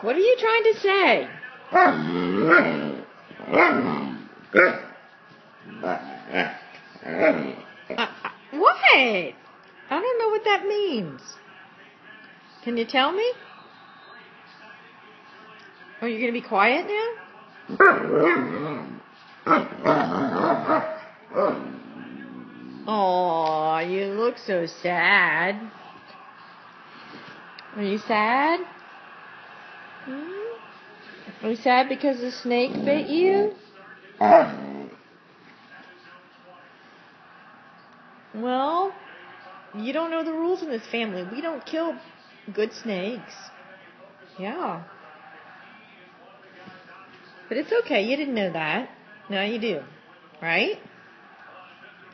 What are you trying to say? What? I don't know what that means. Can you tell me? Oh, you're going to be quiet now? Oh, you look so sad. Are you sad? Are you sad because the snake bit you? Well, you don't know the rules in this family. We don't kill good snakes. Yeah. But it's okay. You didn't know that. Now you do. Right?